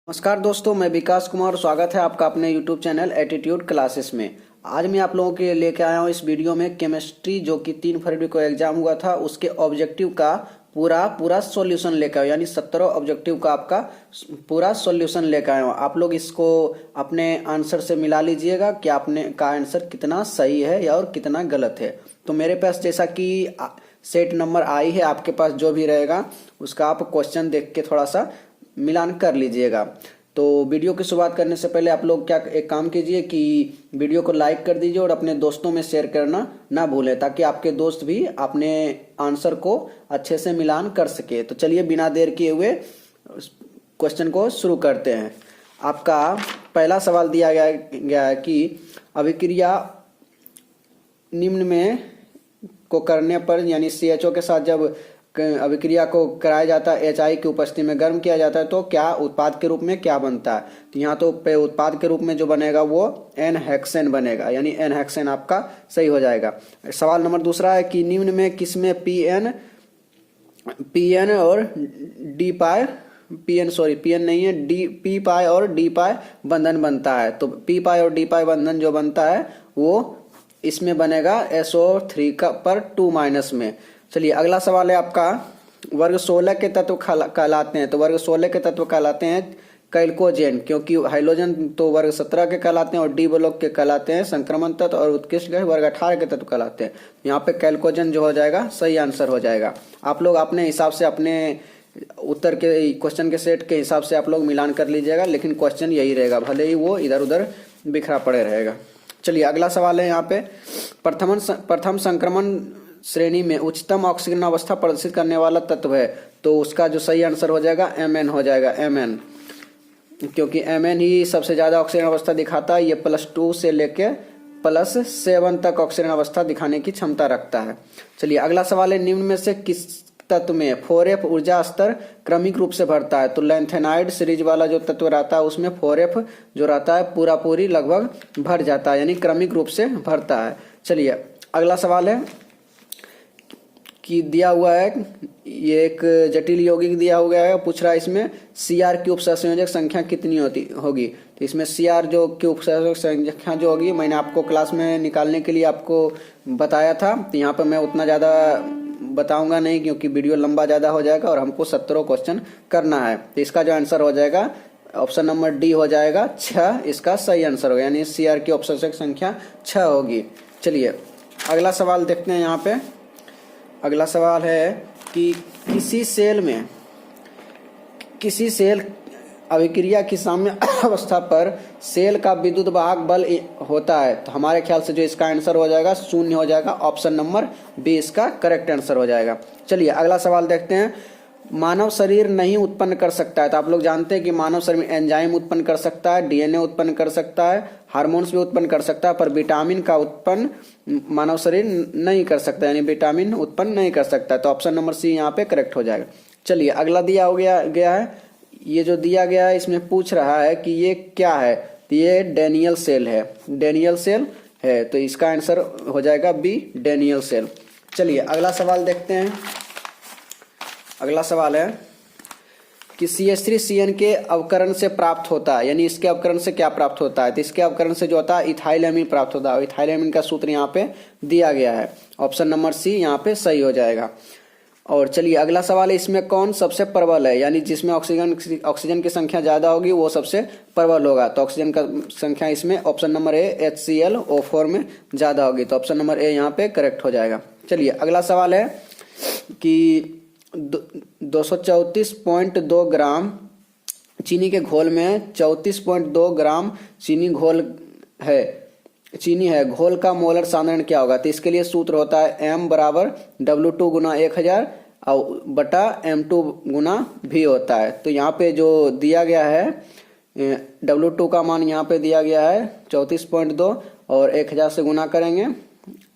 नमस्कार दोस्तों, मैं विकास कुमार। स्वागत है आपका अपने YouTube चैनल एटीट्यूड क्लासेस में। आज मैं आप लोगों के लिए लेके आया हूँ इस वीडियो में केमिस्ट्री, जो कि 3 फरवरी को एग्जाम हुआ था, उसके ऑब्जेक्टिव का पूरा सॉल्यूशन लेकर आया, यानी 17 ऑब्जेक्टिव का आपका पूरा सॉल्यूशन लेकर आया हूँ। आप लोग इसको अपने आंसर से मिला लीजिएगा कि आपने का आंसर कितना सही है या और कितना गलत है। तो मेरे पास जैसा कि सेट नंबर आई है, आपके पास जो भी रहेगा उसका आप क्वेश्चन देख के थोड़ा सा मिलान कर लीजिएगा। तो वीडियो की शुरुआत करने से पहले आप लोग क्या एक काम कीजिए कि वीडियो को लाइक कर दीजिए और अपने दोस्तों में शेयर करना ना भूलें, ताकि आपके दोस्त भी अपने आंसर को अच्छे से मिलान कर सके। तो चलिए बिना देर किए हुए क्वेश्चन को शुरू करते हैं। आपका पहला सवाल दिया गया है कि अभिक्रिया निम्न में को करने पर, यानी CHO के साथ जब अभिक्रिया को कराया जाता है, HI की उपस्थिति में गर्म किया जाता है, तो क्या उत्पाद के रूप में क्या बनता है। तो यहाँ तो उत्पाद के रूप में जो बनेगा वो N-हेक्सेन बनेगा, यानी N-हेक्सेन आपका सही हो जाएगा। सवाल नंबर दूसरा है कि निम्न में किसमें PN और P पाई और D पाई बंधन बनता है। तो P पाई और D पाई बंधन जो बनता है वो इसमें बनेगा SO3 पर 2- में। चलिए अगला सवाल है आपका, वर्ग 16 के तत्व कहलाते हैं। तो वर्ग 16 के तत्व कहलाते हैं कैल्कोजेन, क्योंकि हाइड्रोजन तो वर्ग 17 के कहलाते हैं और डी ब्लॉक के कहलाते हैं संक्रमण तत्व, और उत्कृष्ट गैस वर्ग 18 के तत्व कहलाते हैं। यहाँ पे कैल्कोजेन जो हो जाएगा सही आंसर हो जाएगा। आप लोग अपने हिसाब से अपने उत्तर के क्वेश्चन के सेट के हिसाब से आप लोग मिलान कर लीजिएगा, लेकिन क्वेश्चन यही रहेगा, भले ही वो इधर उधर बिखरा पड़े रहेगा। चलिए अगला सवाल है यहाँ पे, प्रथम संक्रमण श्रेणी में उच्चतम ऑक्सीजन अवस्था प्रदर्शित करने वाला तत्व है। तो उसका जो सही आंसर हो जाएगा Mn हो जाएगा, Mn, क्योंकि Mn ही सबसे ज्यादा ऑक्सीजन अवस्था दिखाता है। ये +2 से लेके +7 तक ऑक्सीजन अवस्था दिखाने की क्षमता रखता है। चलिए अगला सवाल है, निम्न में से किस तत्व में 4F ऊर्जा स्तर क्रमिक रूप से बढ़ता है। तो लैंथेनाइड सीरीज वाला जो तत्व रहता है उसमें 4F जो रहता है पूरी लगभग भर जाता है, यानी क्रमिक रूप से भरता है। चलिए अगला सवाल है कि दिया हुआ है, ये एक जटिल यौगिक दिया हुआ है, पूछ रहा है इसमें Cr की उपसंयोजक संख्या कितनी होगी। तो इसमें Cr जो की उपसंयोजक संख्या जो होगी, मैंने आपको क्लास में निकालने के लिए आपको बताया था। तो यहाँ पर मैं उतना ज़्यादा बताऊंगा नहीं, क्योंकि वीडियो लंबा ज़्यादा हो जाएगा और हमको 17 क्वेश्चन करना है। तो इसका जो आंसर हो जाएगा ऑप्शन नंबर डी हो जाएगा 6, इसका सही आंसर होगा, यानी Cr की उपसंयोजक संख्या 6 होगी। चलिए अगला सवाल देखते हैं। यहाँ पे अगला सवाल है कि किसी सेल अभिक्रिया की साम्य अवस्था पर सेल का विद्युत वाहक बल होता है। तो हमारे ख्याल से जो इसका आंसर हो जाएगा 0 हो जाएगा, ऑप्शन नंबर बी इसका करेक्ट आंसर हो जाएगा। चलिए अगला सवाल देखते हैं, मानव शरीर नहीं उत्पन्न कर सकता है। तो आप लोग जानते हैं कि मानव शरीर में एंजाइम उत्पन्न कर सकता है, DNA उत्पन्न कर सकता है, हार्मोन्स भी उत्पन्न कर सकता है, पर विटामिन का उत्पन्न मानव शरीर नहीं कर सकता, यानी विटामिन उत्पन्न नहीं कर सकता। तो ऑप्शन नंबर सी यहाँ पे करेक्ट हो जाएगा। चलिए अगला दिया हो गया है, ये जो दिया गया है इसमें पूछ रहा है कि ये क्या है। तो ये डेनियल सेल है, तो इसका आंसर हो जाएगा बी, डेनियल सेल। चलिए अगला सवाल देखते हैं। अगला सवाल है कि CH3CN के अवकरण से प्राप्त होता है, यानी इसके अवकरण से क्या प्राप्त होता है। तो इसके अवकरण से जो होता है इथाइलएमीन प्राप्त होता है। इथाइलएमीन का सूत्र यहाँ पे दिया गया है, ऑप्शन नंबर सी यहाँ पे सही हो जाएगा। और चलिए अगला सवाल है, इसमें कौन सबसे प्रबल है, यानी जिसमें ऑक्सीजन की संख्या ज्यादा होगी वो सबसे प्रबल होगा। तो ऑक्सीजन का संख्या इसमें ऑप्शन नंबर ए HClO4 में ज्यादा होगी। तो ऑप्शन नंबर ए यहाँ पे करेक्ट हो जाएगा। चलिए अगला सवाल है कि 234.2 ग्राम चीनी के घोल में 34.2 ग्राम चीनी है, घोल का मोलर सांद्रण क्या होगा। तो इसके लिए सूत्र होता है M बराबर W2 गुना 1000 और बटा M2 गुना V होता है। तो यहाँ पे जो दिया गया है W2 का मान यहाँ पे दिया गया है 34.2 और 1000 से गुना करेंगे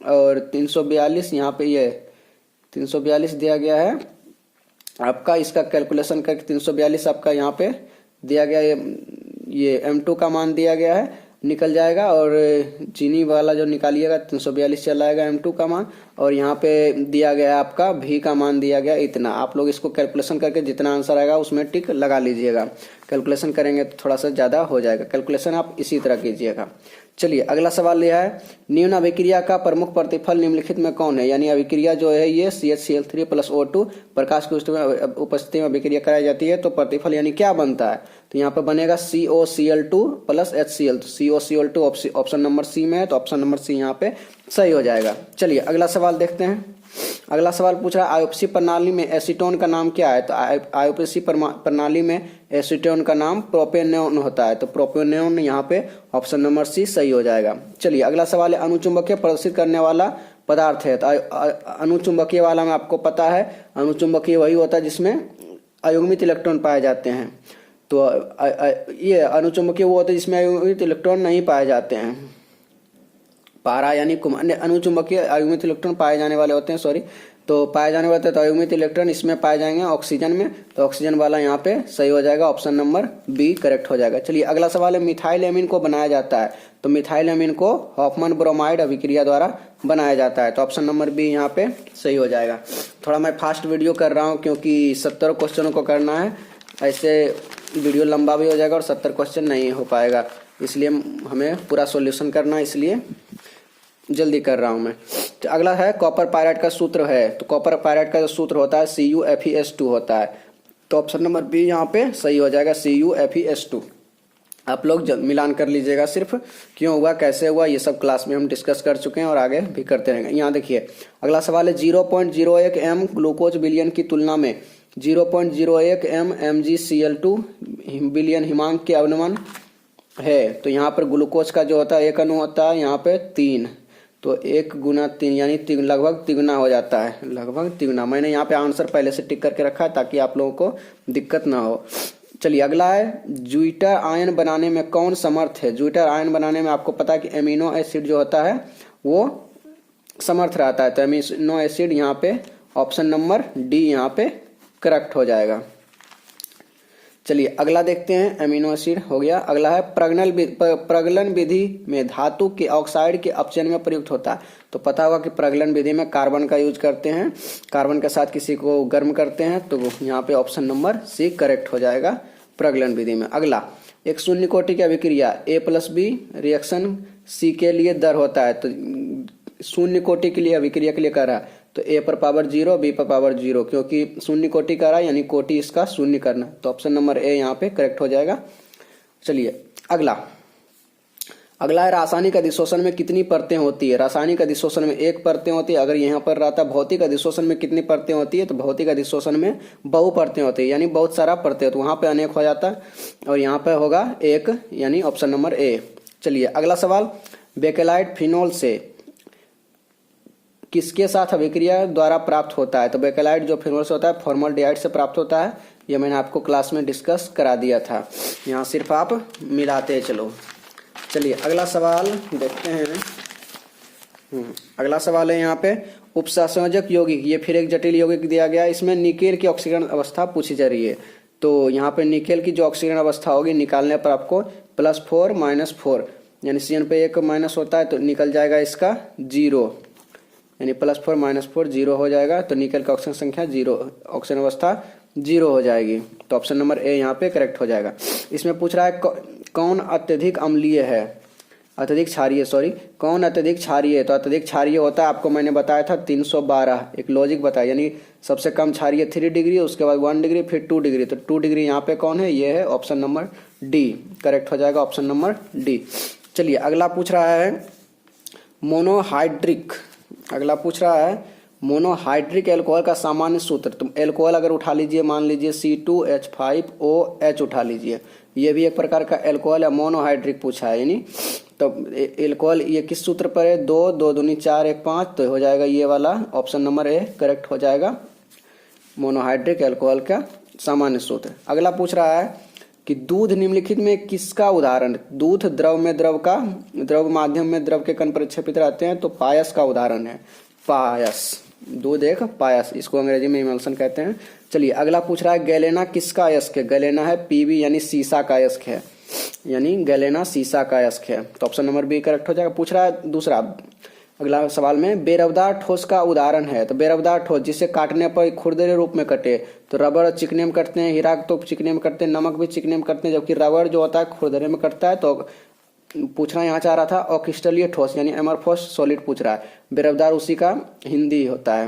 और 342, यहाँ पे ये 342 दिया गया है आपका। इसका कैलकुलेशन करके 342 आपका यहाँ पे दिया गया, ये M2 का मान दिया गया है निकल जाएगा और चीनी वाला जो निकालिएगा 342 चला आएगा M2 का मान। और यहाँ पे दिया गया है आपका V का मान दिया गया इतना। आप लोग इसको कैलकुलेशन करके जितना आंसर आएगा उसमें टिक लगा लीजिएगा। कैलकुलेशन करेंगे तो थोड़ा सा ज़्यादा हो जाएगा। कैलकुलेशन आप इसी तरह कीजिएगा। चलिए अगला सवाल यह है, निम्न अभिक्रिया का प्रमुख प्रतिफल निम्नलिखित में कौन है। यानी अभिक्रिया जो है ये CHCl3 + O2 प्रकाश की उपस्थिति में अभिक्रिया कराई जाती है तो प्रतिफल यानी क्या बनता है। तो यहाँ पर बनेगा COCl2 + HCl। COCl2 option number सी में है तो ऑप्शन नंबर सी यहाँ पे सही हो जाएगा। चलिए अगला सवाल देखते हैं। अगला सवाल पूछ रहा है आयोप्सी प्रणाली में एसीटोन का नाम क्या है। तो आयोप्सी प्रणाली में एसीटोन का नाम प्रोपेनोन होता है तो प्रोपेनोन यहाँ पे ऑप्शन नंबर सी सही हो जाएगा। चलिए अगला सवाल है अनुचुंबकीय प्रदर्शित करने वाला पदार्थ है। तो अनुचुंबकीय वाला में आपको पता है अनुचुंबकीय वही होता है जिसमें अयुग्मित इलेक्ट्रॉन पाए जाते हैं। तो ये अनुचुंबकीय वो होता है जिसमें अयुग्मित इलेक्ट्रॉन नहीं पाए जाते हैं। पारा यानी अनुचुंबकीय अयुग्मित इलेक्ट्रॉन पाए जाने वाले होते हैं, सॉरी, तो पाए जाने वाले तो अयुग्मित इलेक्ट्रॉन इसमें पाए जाएंगे ऑक्सीजन में। तो ऑक्सीजन वाला यहाँ पे सही हो जाएगा, ऑप्शन नंबर बी करेक्ट हो जाएगा। चलिए अगला सवाल है मिथाइल एमीन को बनाया जाता है। तो मिथाइल एमीन को हॉफमैन ब्रोमाइड अभिक्रिया द्वारा बनाया जाता है तो ऑप्शन नंबर बी यहाँ पे सही हो जाएगा। थोड़ा मैं फास्ट वीडियो कर रहा हूँ क्योंकि 70 क्वेश्चनों को करना है, ऐसे वीडियो लंबा भी हो जाएगा और 70 क्वेश्चन नहीं हो पाएगा, इसलिए हमें पूरा सॉल्यूशन करना है, इसलिए जल्दी कर रहा हूं मैं। तो अगला है कॉपर पायराइड का सूत्र है। तो कॉपर पायराइड का जो सूत्र होता है CuFeS2 होता है तो ऑप्शन नंबर बी यहाँ पे सही हो जाएगा, CuFeS2। आप लोग मिलान कर लीजिएगा, सिर्फ क्यों हुआ कैसे हुआ ये सब क्लास में हम डिस्कस कर चुके हैं और आगे भी करते रहेंगे। यहाँ देखिए अगला सवाल है 0.01 m ग्लूकोज बिलियन की तुलना में 0.01 m MgCl2 बिलियन हिमांक के अनुमान है। तो यहाँ पर ग्लूकोज का जो होता है एक अणु होता है यहाँ पे 3, तो 1 × 3 यानी लगभग तिगुना हो जाता है, लगभग तिगुना। मैंने यहाँ पे आंसर पहले से टिक करके रखा है ताकि आप लोगों को दिक्कत ना हो। चलिए अगला है ज्यूटर आयन बनाने में कौन समर्थ है। ज्यूटर आयन बनाने में आपको पता है कि एमिनो एसिड जो होता है वो समर्थ रहता है तो एमिनो एसिड यहाँ पे ऑप्शन नंबर डी यहाँ पे करेक्ट हो जाएगा। चलिए अगला देखते हैं, एमिनो एसिड हो गया। अगला है प्रगलन विधि में धातु के ऑक्साइड के अपचयन में प्रयुक्त होता है। तो पता होगा कि प्रगलन विधि में कार्बन का यूज करते हैं, कार्बन के साथ किसी को गर्म करते हैं तो यहाँ पे ऑप्शन नंबर सी करेक्ट हो जाएगा प्रगलन विधि में। अगला एक शून्य कोटि की अभिक्रिया A+B रिएक्शन C के लिए दर होता है। तो शून्य कोटि के लिए अभिक्रिया के लिए कर रहा है तो A पर पावर 0 B पर पावर 0, क्योंकि शून्य कोटि कर रहा है यानी कोटि इसका शून्य करना, तो ऑप्शन नंबर ए यहाँ पे करेक्ट हो जाएगा। चलिए अगला है रासायनिक अधिशोषण में कितनी परतें होती है। रासायनिक अधिशोषण में 1 परतें होती है। अगर यहाँ पर रहता भौतिक अधिशोषण में कितनी परतें होती है तो भौतिक अधिशोषण में बहु परतें होती है यानी बहुत सारा परतें, तो वहाँ पे अनेक हो जाता है और यहाँ पे होगा 1 यानी ऑप्शन नंबर ए। चलिए अगला सवाल बेकेलाइट फिनोल से किसके साथ अभिक्रिया द्वारा प्राप्त होता है। तो बेकेलाइट जो फिनोल से होता है फॉर्मल्डिहाइड से प्राप्त होता है, ये मैंने आपको क्लास में डिस्कस करा दिया था, यहाँ सिर्फ आप मिलाते चलो। चलिए अगला सवाल देखते हैं। अगला सवाल है यहाँ पे उपसंयोजक यौगिक, ये फिर एक जटिल यौगिक दिया गया है। इसमें निकेल की ऑक्सीकरण अवस्था पूछी जा रही है। तो यहाँ पे निकेल की जो ऑक्सीकरण अवस्था होगी निकालने पर आपको +4 -4 यानी CN पे 1 माइनस होता है तो निकल जाएगा इसका 0, यानी +4 -4 0 हो जाएगा। तो निकेल का ऑक्सीजन संख्या 0, ऑक्सीजन अवस्था 0 हो जाएगी तो ऑप्शन नंबर ए यहाँ पे करेक्ट हो जाएगा। इसमें पूछ रहा है कौन अत्यधिक अम्लीय है, अत्यधिक क्षारीय, सॉरी कौन अत्यधिक क्षारीय है। तो अत्यधिक क्षारीय होता है, आपको मैंने बताया था 312, एक लॉजिक बताया, यानी सबसे कम क्षारीय 3 डिग्री, उसके बाद 1 डिग्री, फिर 2 डिग्री। तो 2 डिग्री यहाँ पे कौन है, ये है ऑप्शन नंबर डी करेक्ट हो जाएगा, ऑप्शन नंबर डी। चलिए अगला पूछ रहा है मोनोहाइड्रिक, अगला पूछ रहा है मोनोहाइड्रिक एल्कोहल का सामान्य सूत्र। तो एल्कोहल अगर उठा लीजिए, मान लीजिए C2H5OH उठा लीजिए, ये भी एक प्रकार का एल्कोहल है, मोनोहाइड्रिक पूछा है यानी। तो एल्कोहल ये किस सूत्र पर है, 2 2 दूनी 4 1 5, तो हो जाएगा ये वाला ऑप्शन नंबर ए करेक्ट हो जाएगा, मोनोहाइड्रिक एल्कोहल का सामान्य सूत्र। अगला पूछ रहा है कि दूध निम्नलिखित में किसका उदाहरण। दूध द्रव में द्रव माध्यम में द्रव के कण प्रक्षेपित रहते हैं तो पायस का उदाहरण है, पायस, दूध एक पायस, इसको अंग्रेजी में इमल्शन कहते हैं। चलिए अगला पूछ रहा है गैलेना किसका अयस्क है। गैलेना है PB यानी सीसा का अयस्क है। यानी गैलेना सीसा का अयस्क है। तो ऑप्शन नंबर बी करेक्ट हो जाएगा। पूछ रहा है दूसरा अगला सवाल में, बेरबदार ठोस का उदाहरण है। तो बेरबदार ठोस जिसे काटने पर खुरदरे रूप में कटे, तो रबड़ चिकने में कटते हैं, हीरा तो चिकने में कटते हैं, नमक भी चिकने में कटते हैं, जबकि रबड़ जो होता है खुरदरे में कटता है। तो पूछना यहाँ चाह रहा था अक्रिस्टलीय ठोस यानी एमरफोस सॉलिड पूछ रहा है। बेरबदार उसी का हिंदी होता है।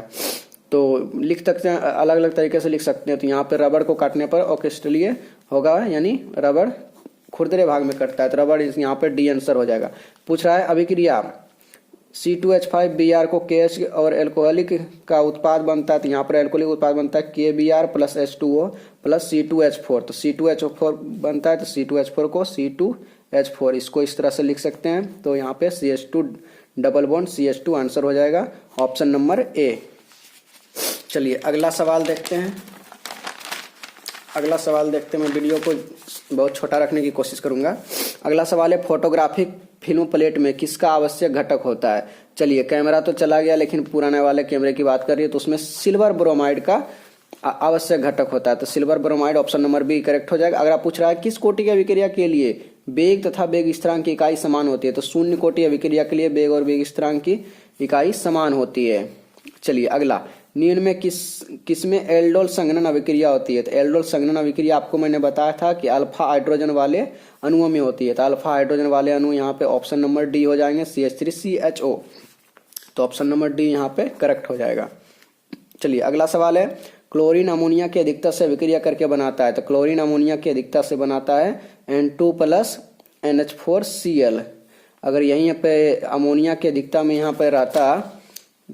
तो लिख सकते हैं, अलग अलग तरीके से लिख सकते हैं। तो यहाँ पे रबड़ को काटने पर अक्रिस्टलीय होगा, यानी रबड़ खुरदरे भाग में कटता है, तो रबड़ यहाँ पे डी आंसर हो जाएगा। पूछ रहा है अभिक्रिया C2H5Br को KH और एल्कोहलिक का उत्पाद बनता है। तो यहाँ पर एल्कोहलिक उत्पाद बनता है KBr plus H2O plus C2H4। तो C2H4 बनता है, तो C2H4 को C2H4 इसको इस तरह से लिख सकते हैं। तो यहाँ पे CH2 double bond CH2 answer हो जाएगा ऑप्शन नंबर ए। चलिए अगला सवाल देखते हैं। अगला सवाल देखते हैं, मैं वीडियो को बहुत छोटा रखने की कोशिश करूंगा। अगला सवाल है, फोटोग्राफिक फिल्म प्लेट में किसका आवश्यक घटक होता है। चलिए कैमरा तो चला गया, लेकिन पुराने वाले कैमरे की बात कर रही है, तो उसमें सिल्वर ब्रोमाइड का आवश्यक घटक होता है। तो silver bromide option number B correct हो जाएगा। अगर आप पूछ रहा है किस कोटि की अभिक्रिया के लिए वेग तथा वेग स्थिरांक की इकाई समान होती है, तो शून्य कोटि अभिक्रिया के लिए वेग और वेग स्थिरांक की इकाई समान होती है। चलिए अगला, निम्न में किस में एल्डोल संघनन अभिक्रिया होती है। तो एल्डोल संघनन अभिक्रिया आपको मैंने बताया था कि अल्फा हाइड्रोजन वाले अणुओं में होती है। तो अल्फा हाइड्रोजन वाले अणु यहाँ पे ऑप्शन नंबर डी हो जाएंगे, CH3CHO। तो ऑप्शन नंबर डी यहाँ पे करेक्ट हो जाएगा। चलिए अगला सवाल है, क्लोरीन अमोनिया की अधिकता से अभिक्रिया करके बनाता है। तो क्लोरीन अमोनिया की अधिकता से बनाता है N2 प्लस NH4Cl। अगर यहीं पे अमोनिया की अधिकता में यहाँ पे रहता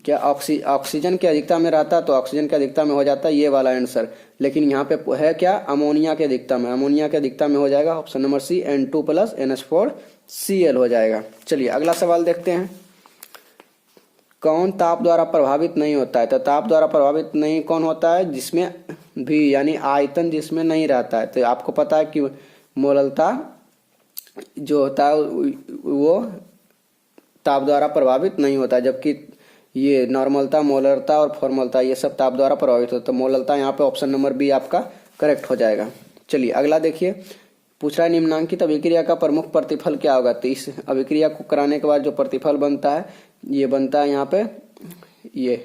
क्या ऑक्सीजन की अधिकता में रहता, तो ऑक्सीजन की अधिकता में हो जाता ये वाला आंसर। लेकिन यहाँ पे है क्या, अमोनिया की अधिकता में। अमोनिया की अधिकता में हो जाएगा ऑप्शन नंबर सी, N2 प्लस NH4Cl हो जाएगा। चलिए अगला सवाल देखते हैं, कौन ताप द्वारा प्रभावित नहीं होता है। तो ताप द्वारा प्रभावित नहीं कौन होता है, जिसमें भी यानी आयतन जिसमें नहीं रहता है। तो आपको पता है कि मोललता जो होता है वो ताप द्वारा प्रभावित नहीं होता है, जबकि ये नॉर्मलता, मोलरता और फॉर्मलता ये सब ताप द्वारा प्रभावित होता है। मोलरता यहाँ पे ऑप्शन नंबर बी आपका करेक्ट हो जाएगा। चलिए अगला देखिए, पूछ रहा है निम्नांकित अभिक्रिया का प्रमुख प्रतिफल क्या होगा। तो इस अभिक्रिया को कराने के बाद जो प्रतिफल बनता है, ये बनता है यहाँ पे, ये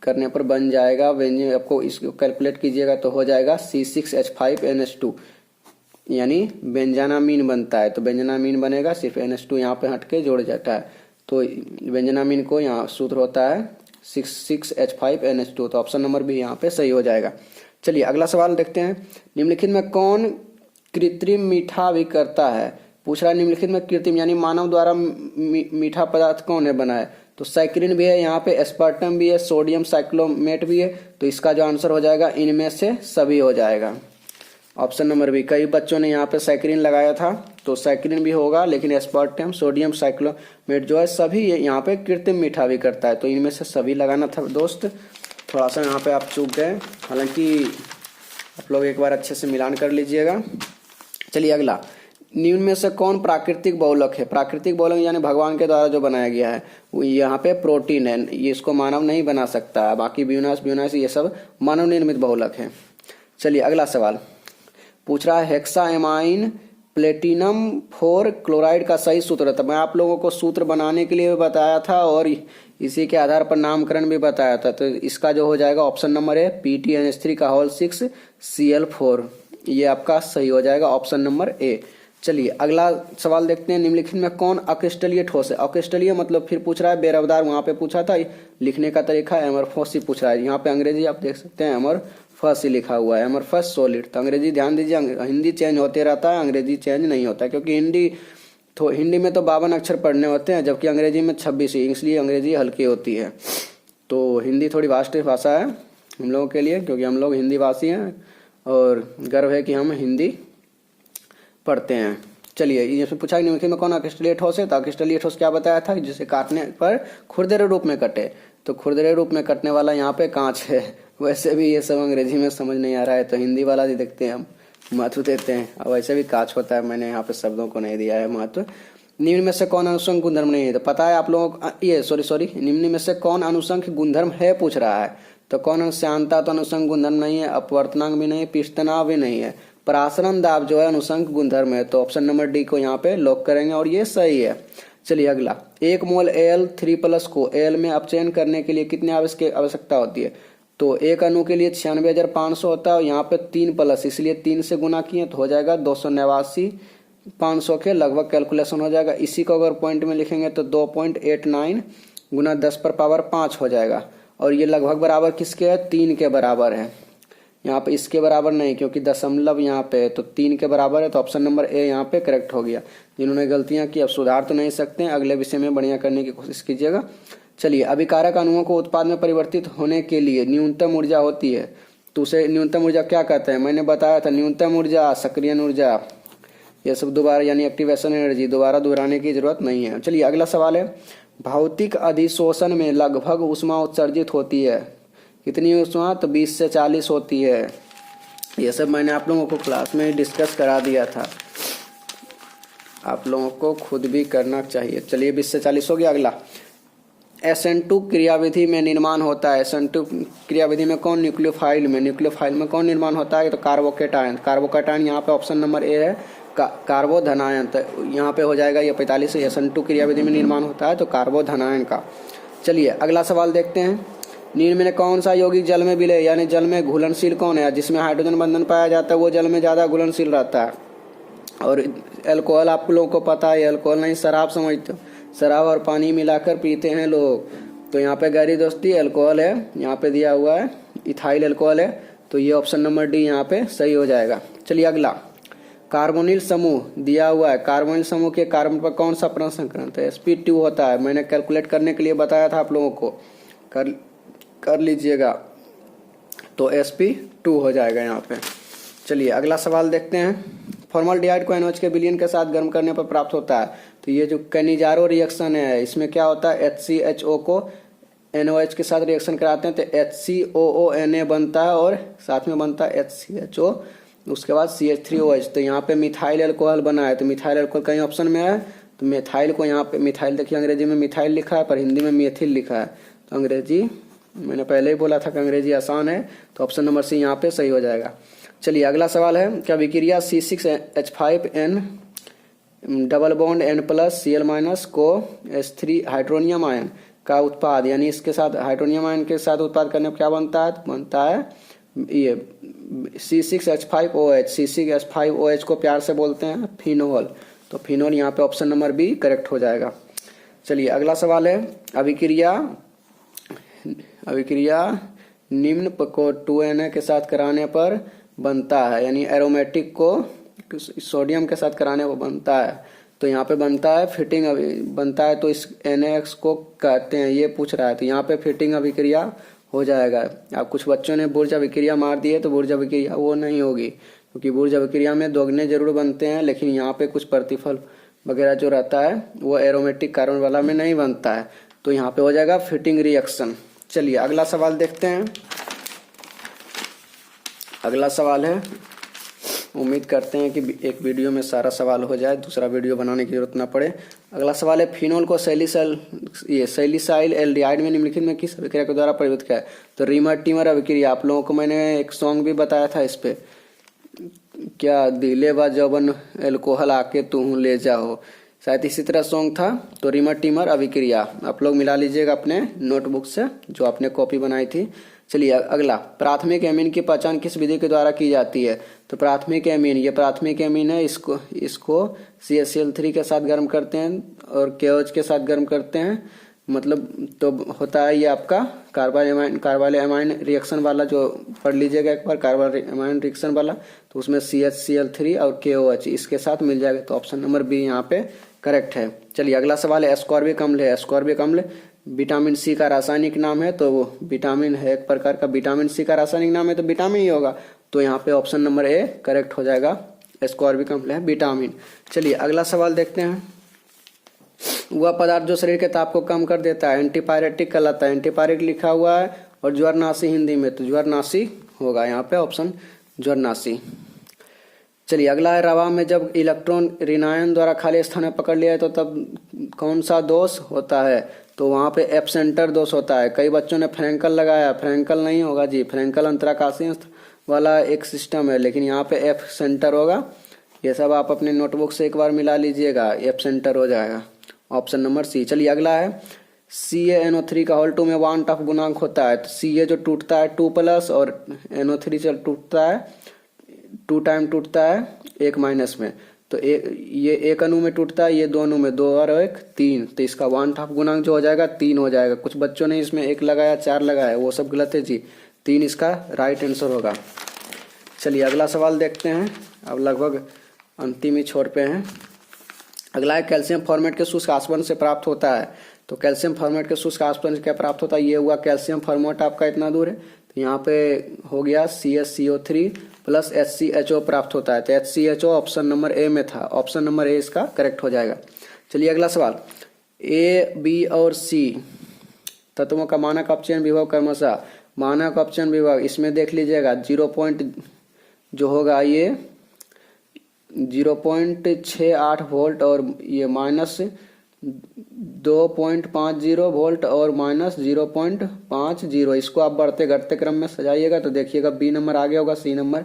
करने पर बन जाएगा व्यंजन, आपको इसको कैलकुलेट कीजिएगा तो हो जाएगा C6H5NH2 यानी बेंजानामीन बनता है। तो बेंजानामीन बनेगा, सिर्फ NH2 यहाँ पे हट के जोड़ जाता है। तो बेंजानामीन को यहाँ सूत्र होता है 6H5NH2। तो ऑप्शन नंबर भी यहाँ पे सही हो जाएगा। चलिए अगला सवाल देखते हैं, निम्नलिखित में कौन कृत्रिम मीठा भी करता है। पूछ रहा है निम्नलिखित में कृत्रिम यानी मानव द्वारा मीठा पदार्थ कौन है बना है। तो साइक्रिन भी है, यहाँ पे एस्पार्टम भी है, सोडियम साइक्लोमेट भी है। तो इसका जो आंसर हो जाएगा इनमें से सभी हो जाएगा ऑप्शन नंबर बी। कई बच्चों ने यहाँ पे साइक्रिन लगाया था, तो साइक्रिन भी होगा, लेकिन एस्पार्टम, सोडियम साइक्लोमेट जो है सभी यहाँ पे कृत्रिम मीठा भी करता है। तो इनमें से सभी लगाना था दोस्त, थोड़ा सा यहाँ पे आप चूक गए, हालांकि आप लोग एक बार अच्छे से मिलान कर लीजिएगा। चलिए अगला, निम्न में से कौन प्राकृतिक बहुलक है। प्राकृतिक बहुलक यानी भगवान के द्वारा जो बनाया गया है, वो यहाँ पे प्रोटीन है, ये इसको मानव नहीं बना सकता। बाकी ब्यूनास ये सब मानव निर्मित बहुलक है। चलिए अगला सवाल पूछ रहा है, हेक्साएमाइन प्लेटिनम 4 क्लोराइड का सही सूत्र था। मैं आप लोगों को सूत्र बनाने के लिए भी बताया था और इसी के आधार पर नामकरण भी बताया था। तो इसका जो हो जाएगा ऑप्शन नंबर है PTNH3 का होल 6 Cl4, ये आपका सही हो जाएगा ऑप्शन नंबर ए। चलिए अगला सवाल देखते हैं, निम्नलिखित में कौन अक्रिस्टलीय ठोस है। अक्रिस्टलीय मतलब फिर पूछ रहा है बेरबदार, वहां पे पूछा था, लिखने का तरीका एमरफोस ही पूछ रहा है। यहाँ पे अंग्रेजी आप देख सकते हैं एमरफस ही लिखा हुआ है, एमरफस सॉलिड। तो अंग्रेजी ध्यान दीजिए, हिंदी चेंज होते रहता है, अंग्रेजी चेंज नहीं होता है, क्योंकि हिंदी में तो 52 अक्षर पढ़ने होते हैं, जबकि अंग्रेजी में 26 ही, इसलिए अंग्रेजी हल्की होती है। तो हिंदी थोड़ी वास्ट भाषा है हम लोगों के लिए, क्योंकि हम लोग हिंदी भाषी हैं और गर्व है कि हम हिंदी पढ़ते हैं। चलिए इसमें पूछा कि निम्नलिखित में कौन अक्रिस्टलीय ठोस है। तो अक्रिस्टलीय ठोस क्या बताया था, जिसे काटने पर खुरदरे रूप में कटे। तो खुरदरे रूप में कटने वाला यहाँ पे कांच है। वैसे भी ये सब अंग्रेजी में समझ नहीं आ रहा है, तो हिंदी वाला भी देखते हैं, हम महत्व देते हैं। और वैसे भी कांच होता है, मैंने यहाँ पे शब्दों को नहीं दिया है महत्व। निम्न में से कौन अनुसंग गुणधर्म नहीं है। तो पता है आप लोगों को, ये सॉरी निम्न में से कौन अनुसंग गुणधर्म है पूछ रहा है। तो कौन श्यानता तो अनुसंग गुणधर्म नहीं है, अपवर्तनांक भी नहीं, पृष्ठतनाव भी नहीं है। प्रासरण दाब जो है अनुसंक गुणधर्म है, तो ऑप्शन नंबर डी को यहाँ पे लॉक करेंगे और ये सही है। चलिए अगला, 1 मोल Al3+ को Al में अपचयन करने के लिए कितने आवेश की आवश्यकता होती है? तो 1 अणु के लिए 96,500 होता है और यहाँ पे 3+, इसलिए 3 से गुना किए तो हो जाएगा 289,500 के लगभग कैलकुलेशन हो जाएगा। इसी को अगर पॉइंट में लिखेंगे तो 2.89 गुना 10⁵ हो जाएगा और ये लगभग बराबर किसके है? 3 के बराबर है। यहाँ पे इसके बराबर नहीं, क्योंकि दशमलव यहाँ पे है, तो 3 के बराबर है, तो ऑप्शन नंबर ए यहाँ पे करेक्ट हो गया। जिन्होंने गलतियां की अब सुधार तो नहीं सकते हैं, अगले विषय में बढ़िया करने की कोशिश कीजिएगा। चलिए, अभिकारक अणुओं को उत्पाद में परिवर्तित होने के लिए न्यूनतम ऊर्जा होती है, तो उसे न्यूनतम ऊर्जा क्या कहते हैं? मैंने बताया था, न्यूनतम ऊर्जा, सक्रियण ऊर्जा, ये सब दोबारा यानी एक्टिवेशन एनर्जी दोबारा दोहराने की जरूरत नहीं है। चलिए अगला सवाल है, भौतिक अधिशोषण में लगभग ऊष्मा उत्सर्जित होती है, कितनी ऊष्मा? तो 20 से 40 होती है। ये सब मैंने आप लोगों को क्लास में डिस्कस करा दिया था, आप लोगों को खुद भी करना चाहिए। चलिए 20 से 40 हो गया। अगला, SN2 क्रियाविधि में निर्माण होता है, SN2 क्रियाविधि में कौन? न्यूक्लियोफाइल में कौन निर्माण होता है? तो कार्बोकैटायन यहाँ पे ऑप्शन नंबर ए है, कार्बोधनायन। तो यहाँ पे हो जाएगा ये 45, SN2 क्रियाविधि में निर्माण होता है तो कार्बोधनायन का। चलिए अगला सवाल देखते हैं, निम्न में कौन सा यौगिक जल में विलय यानी जल में घुलनशील कौन है? जिसमें हाइड्रोजन बंधन पाया जाता है वो जल में ज्यादा घुलनशील रहता है। और अल्कोहल आप लोगों को पता है, अल्कोहल नहीं शराब समझते हो, शराब और पानी मिलाकर पीते हैं लोग। तो यहाँ पे गहरी दोस्ती अल्कोहल है, यहाँ पे दिया हुआ है इथाइल अल्कोहल है, तो ये ऑप्शन नंबर डी यहाँ पे सही हो जाएगा। चलिए अगला, कार्बोनिल समूह दिया हुआ है, कार्बोनिल समूह के कार्बन पर कौन सा प्रसंस्करण है? sp2 होता है, मैंने कैलकुलेट करने के लिए बताया था आप लोगों को, कर लीजिएगा, तो sp2 हो जाएगा यहाँ पे। चलिए अगला सवाल देखते हैं, फॉर्मल्डिहाइड को NaOH के विलयन के साथ गर्म करने पर प्राप्त होता है। तो ये जो कैनिजारो रिएक्शन है, इसमें क्या होता है? HCHO को NaOH के साथ रिएक्शन कराते हैं तो HCOONA बनता है और साथ में बनता है HCHO, उसके बाद CH3OH। तो यहाँ पे मिथाइल अल्कोहल बना है, तो मिथाइल अल्कोहल कहीं ऑप्शन में है, तो मिथाइल को यहाँ पे, मिथाइल देखिए अंग्रेजी में मिथाइल लिखा है पर हिंदी में मेथिल लिखा है, तो अंग्रेजी मैंने पहले ही बोला था कि अंग्रेजी आसान है, तो ऑप्शन नंबर सी यहाँ पे सही हो जाएगा। चलिए अगला सवाल है, क्या विक्रिया C6H5N डबल बॉन्ड N+Cl- को H3 हाइड्रोनियम आयन का उत्पाद यानी इसके साथ हाइड्रोनियम आयन के साथ उत्पाद करने पर क्या बनता है? तो बनता है ये C6H5OH। C6H5OH को प्यार से बोलते हैं फिनोल, तो फिनोल यहाँ पे ऑप्शन नंबर बी करेक्ट हो जाएगा। चलिए अगला सवाल है, अभिक्रिया निम्न को 2Na के साथ कराने पर बनता है, यानी एरोमेटिक को सोडियम के साथ कराने पर बनता है, तो यहाँ पे बनता है फिटिंग बनता है, तो इस NaX को कहते हैं, ये पूछ रहा है, तो यहाँ पे फिटिंग अभिक्रिया हो जाएगा। अब कुछ बच्चों ने बुर्ज अभिक्रिया मार दी है, तो बुर्ज अभिक्रिया वो नहीं होगी, क्योंकि बुर्ज अभिक्रिया में दोगुने जरूर बनते हैं, लेकिन यहाँ पे कुछ प्रतिफल वगैरह जो रहता है वो एरोमेटिक कार्बन वाला में नहीं बनता है, तो यहाँ पे हो जाएगा फिटिंग रिएक्शन। चलिए अगला सवाल देखते हैं, अगला सवाल है, उम्मीद करते हैं कि एक वीडियो में सारा सवाल हो जाए, दूसरा वीडियो बनाने की जरूरत ना पड़े। अगला सवाल है, फिनोल को सैलिसाइल एल्डिहाइड में निम्नलिखित में किस अभिक्रिया के द्वारा परिवर्तित किया है? तो रीमर टीमर अभिक्रिया। आप लोगों को मैंने एक सॉन्ग भी बताया था इस पे, क्या दिले बा जबन एल्कोहल आके तू ले जाओ, शायद इसी तरह सॉन्ग था। तो रीमर टीमर अभिक्रिया आप लोग मिला लीजिएगा अपने नोटबुक से जो आपने कॉपी बनाई थी। चलिए अगला, प्राथमिक एमीन की पहचान किस विधि के द्वारा की जाती है? तो प्राथमिक एमीन, ये प्राथमिक एमीन है, इसको CaCl3 के साथ गर्म करते हैं और KOH के साथ गर्म करते हैं, मतलब तो होता है ये आपका कार्बाइल रिएक्शन वाला, जो पढ़ लीजिएगा एक बार कार्बाइल रिएक्शन वाला, तो उसमें CHCl3 और KOH इसके साथ मिल जाएगा, तो ऑप्शन नंबर बी यहाँ पे करेक्ट है। चलिए अगला सवाल है, एस्कॉर्बिक अम्ल है, एस्कॉर्बिक अम्ल विटामिन सी का रासायनिक नाम है, तो वो विटामिन है, एक प्रकार का विटामिन सी का रासायनिक नाम है, तो विटामिन ही होगा, तो यहाँ पे ऑप्शन नंबर ए करेक्ट हो जाएगा, एस्कॉर्बिक अम्ल है विटामिन। चलिए अगला सवाल देखते हैं, वह पदार्थ जो शरीर के ताप को कम कर देता है एंटीपायरेटिक कहलाता है, एंटीपायरेटिक लिखा हुआ है और ज्वरनाशी हिंदी में, तो ज्वरनाशी होगा यहाँ पे ऑप्शन ज्वरनाशी। चलिए अगला है, रवा में जब इलेक्ट्रॉन ऋणायन द्वारा खाली स्थान में पकड़ लिया है तो तब कौन सा दोष होता है? तो वहाँ पे एब्सेंटर दोष होता है। कई बच्चों ने फ्रैंकल लगाया, फ्रैंकल नहीं होगा जी, फ्रैंकल अंतराकाशीय वाला एक सिस्टम है, लेकिन यहाँ पे एफ सेंटर होगा। ये सब आप अपने नोटबुक से एक बार मिला लीजिएगा, एफ सेंटर हो जाएगा। Option number C. चलिए अगला है CaNO3 का होल 2 में 1 टफ गुणांक होता है। तो Ca जो टूटता है 2 प्लस और NO3 जो टूटता है 2 टाइम टूटता है 1 माइनस में। तो ये 1 अणु में टूटता है, ये 2 अणु में, 2 और 1 3। तो इसका 1 टफ गुणांक जो हो जाएगा 3 हो जाएगा। कुछ बच्चों ने इसमें 1 लगाया 4 लगाया, वो सब गलत है जी। 3 इसका राइट आंसर होगा। चलिए अगला सवाल देखते हैं, अब लगभग अंतिम ही छोर पे हैं। अगला है कैल्शियम फॉर्मेट के शुष्क आसवन से प्राप्त होता है। तो कैल्शियम फॉर्मेट के शुष्क आसवन से क्या प्राप्त होता है, ये हुआ कैल्शियम फॉर्मेट आपका इतना दूर है, तो यहाँ पे हो गया CaCO3 प्लस HCHO प्राप्त होता है। तो HCHO ऑप्शन नंबर ए में था, ऑप्शन नंबर ए इसका करेक्ट हो जाएगा। चलिए अगला सवाल, A, B और C तत्वों का मानक अपचयन विभव क्रमशः, मानक अपचयन विभव इसमें देख लीजिएगा 0. जो होगा ये 0.68 वोल्ट और ये माइनस 2.50 वोल्ट और माइनस 0.50। इसको आप बढ़ते घटते क्रम में सजाइएगा तो देखिएगा बी नंबर आगे होगा, सी नंबर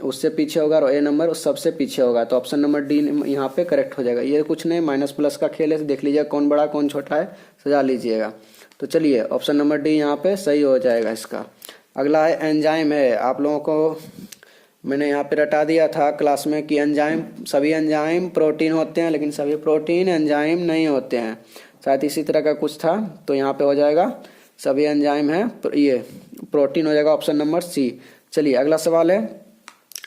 उससे पीछे होगा और ए नंबर उस सबसे पीछे होगा। तो ऑप्शन नंबर डी यहाँ पे करेक्ट हो जाएगा। ये कुछ नहीं, माइनस प्लस का खेल है, देख लीजिएगा कौन बड़ा कौन छोटा है, सजा लीजिएगा। तो चलिए ऑप्शन नंबर डी यहाँ पे सही हो जाएगा इसका। अगला है एंजाइम है। आप लोगों को मैंने यहाँ पे रटा दिया था क्लास में कि एंजाइम, सभी एंजाइम प्रोटीन होते हैं लेकिन सभी प्रोटीन एंजाइम नहीं होते हैं, शायद इसी तरह का कुछ था। तो यहाँ पे हो जाएगा सभी एंजाइम हैं, ये प्रोटीन हो जाएगा, ऑप्शन नंबर सी। चलिए अगला सवाल है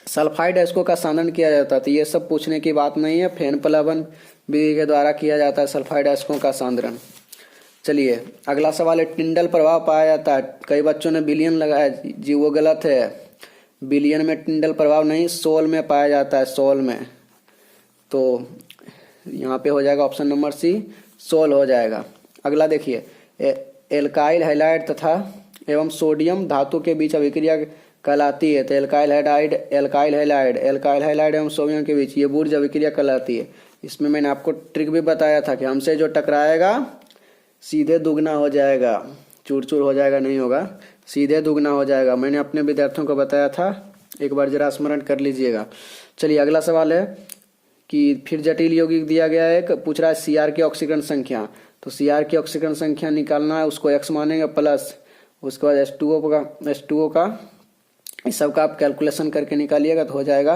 सल्फाइड एस्को का सांद्रण किया जाता है। तो ये सब पूछने की बात नहीं है, फेन प्लवन विधि के द्वारा किया जाता है सल्फाइड एस्को का सांद्रण। चलिए अगला सवाल है टिंडल प्रभाव पाया जाता है। कई बच्चों ने बिलियन लगाया जी, वो गलत है। बिलियन में टिंडल प्रभाव नहीं, सोल में पाया जाता है, सोल में। तो यहाँ पे हो जाएगा ऑप्शन नंबर सी, सोल हो जाएगा। अगला देखिए एल्काइल हैलाइड तथा एवं सोडियम धातु के बीच अभिक्रिया कहलाती है। तो एल्काइल हैलाइड एवं सोडियम के बीच ये बुर्ज अभिक्रिया कहलाती है। इसमें मैंने आपको ट्रिक भी बताया था कि हमसे जो टकराएगा सीधे दुगना हो जाएगा, चूर चूर हो जाएगा नहीं होगा, सीधे दुगना हो जाएगा। मैंने अपने विद्यार्थियों को बताया था, एक बार जरा स्मरण कर लीजिएगा। चलिए अगला सवाल है कि फिर जटिल यौगिक दिया गया है, पूछ रहा है Cr की ऑक्सीकरण संख्या। तो Cr की ऑक्सीकरण संख्या निकालना है, उसको x मानेंगे प्लस, उसके बाद H2O का इस सब का आप कैलकुलेशन करके निकालिएगा तो हो जाएगा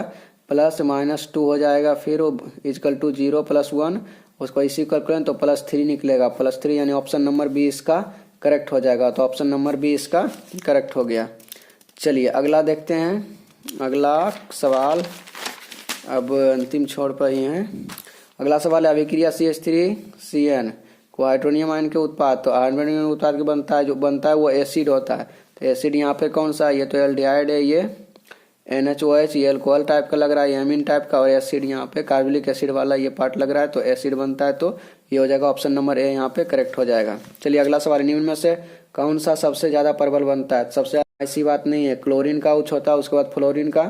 +-2 हो जाएगा, फिर इक्वल टू 0 + 1, उसको इसी कैलकुलेशन तो +3 निकलेगा, +3 यानी ऑप्शन नंबर बी इसका करेक्ट हो जाएगा। तो ऑप्शन नंबर बी इसका करेक्ट हो गया। चलिए अगला देखते हैं, अगला सवाल अब अंतिम छोर पर ही है। अगला सवाल है अभिक्रिया CH3CN को हाइड्रोनियम आयन के उत्पाद। तो हाइड्रोनियम उत्पाद के बनता है, जो बनता है वो एसिड होता है। तो एसिड यहाँ पे कौन सा है, ये तो एल्डिहाइड है, ये NaOH, ये अल्कोहल टाइप का लग रहा है, ये एमीन टाइप का, और एसिड यहाँ पे कार्बोलिक एसिड वाला ये पार्ट लग रहा है, तो एसिड बनता है। तो ये हो जाएगा ऑप्शन नंबर ए यहाँ पे करेक्ट हो जाएगा। चलिए अगला सवाल, निम्न में से कौन सा सबसे ज्यादा प्रबल बनता है। सबसे ऐसी बात नहीं है, क्लोरीन का उच्च होता है, उसके बाद फ्लोरीन का,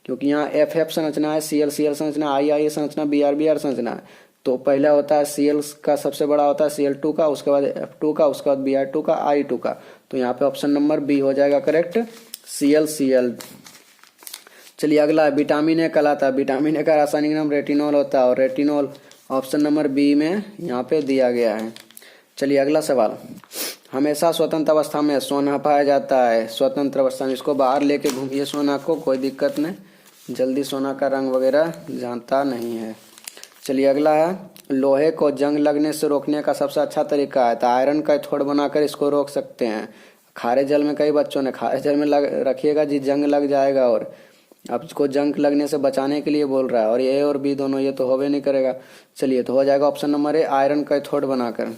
क्योंकि यहाँ FF संरचना है, CL संरचना, II संरचना, BR संरचना है। तो पहला होता है Cl का सबसे बड़ा होता है Cl2 का, उसके बाद F2 का, उसके बाद Br2 का, I2 का। तो यहाँ पे ऑप्शन नंबर बी हो जाएगा करेक्ट, Cl। चलिए अगला है विटामिन ए कहलाता है। विटामिन ए का रासायनिक नाम रेटिनॉल होता है और रेटिनॉल ऑप्शन नंबर बी में यहाँ पे दिया गया है। चलिए अगला सवाल, हमेशा स्वतंत्र अवस्था में सोना पाया जाता है। स्वतंत्र अवस्था में इसको बाहर लेके घूमिए सोना को, कोई दिक्कत नहीं, जल्दी सोना का रंग वगैरह जानता नहीं है। चलिए अगला है लोहे को जंग लगने से रोकने का सबसे अच्छा तरीका है। तो आयरन का कैथोड बनाकर इसको रोक सकते हैं। खारे जल में कई बच्चों ने खारे जल में रखिएगा जी, जंग लग जाएगा, और अब इसको जंग लगने से बचाने के लिए बोल रहा है, और ए और बी दोनों ये तो होवे नहीं करेगा। चलिए तो हो जाएगा ऑप्शन नंबर ए, आयरन का कैथोड बनाकर।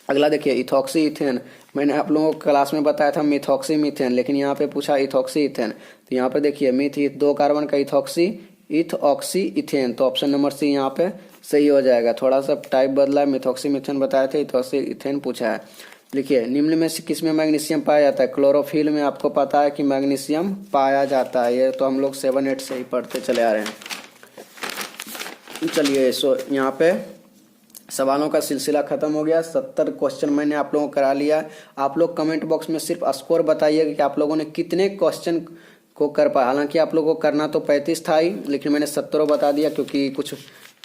अगला देखिए इथॉक्सी इथेन। मैंने आप लोगों को क्लास में बताया था मिथॉक्सी मीथेन, लेकिन यहाँ पे पूछा इथॉक्सी इथेन। तो यहाँ पे देखिए मिथ 2 कार्बन का इथॉक्सी, इथऑक्सी इथेन। तो ऑप्शन नंबर सी यहाँ पे सही हो जाएगा। थोड़ा सा टाइप बदला है, मिथॉक्सी मीथेन बताए थे, इथॉक्सी इथेन पूछा है। लिखिए निम्न में से किसमें मैग्नीशियम पाया जाता है। क्लोरोफिल में आपको पता है कि मैग्नीशियम पाया जाता है, ये तो हम लोग 7-8 से ही पढ़ते चले आ रहे हैं। चलिए यहाँ पे सवालों का सिलसिला खत्म हो गया। 70 क्वेश्चन मैंने आप लोगों को करा लिया। आप लोग कमेंट बॉक्स में सिर्फ स्कोर बताइए कि आप लोगों ने कितने क्वेश्चन को कर पाए। हालांकि आप लोगों को करना तो 35 था ही, लेकिन मैंने 70 बता दिया क्योंकि कुछ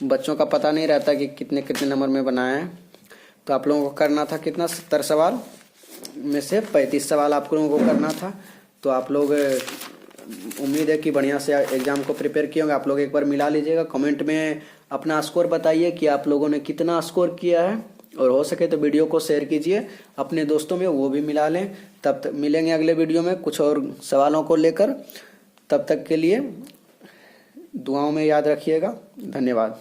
बच्चों का पता नहीं रहता कि कितने कितने नंबर में बनाए हैं। तो आप लोगों को करना था कितना, 70 सवाल में से 35 सवाल आप लोगों को करना था। तो आप लोग उम्मीद है कि बढ़िया से एग्जाम को प्रिपेयर किए होंगे। आप लोग एक बार मिला लीजिएगा, कमेंट में अपना स्कोर बताइए कि आप लोगों ने कितना स्कोर किया है, और हो सके तो वीडियो को शेयर कीजिए अपने दोस्तों में, वो भी मिला लें। तब तक मिलेंगे अगले वीडियो में कुछ और सवालों को लेकर। तब तक के लिए दुआओं में याद रखिएगा। धन्यवाद।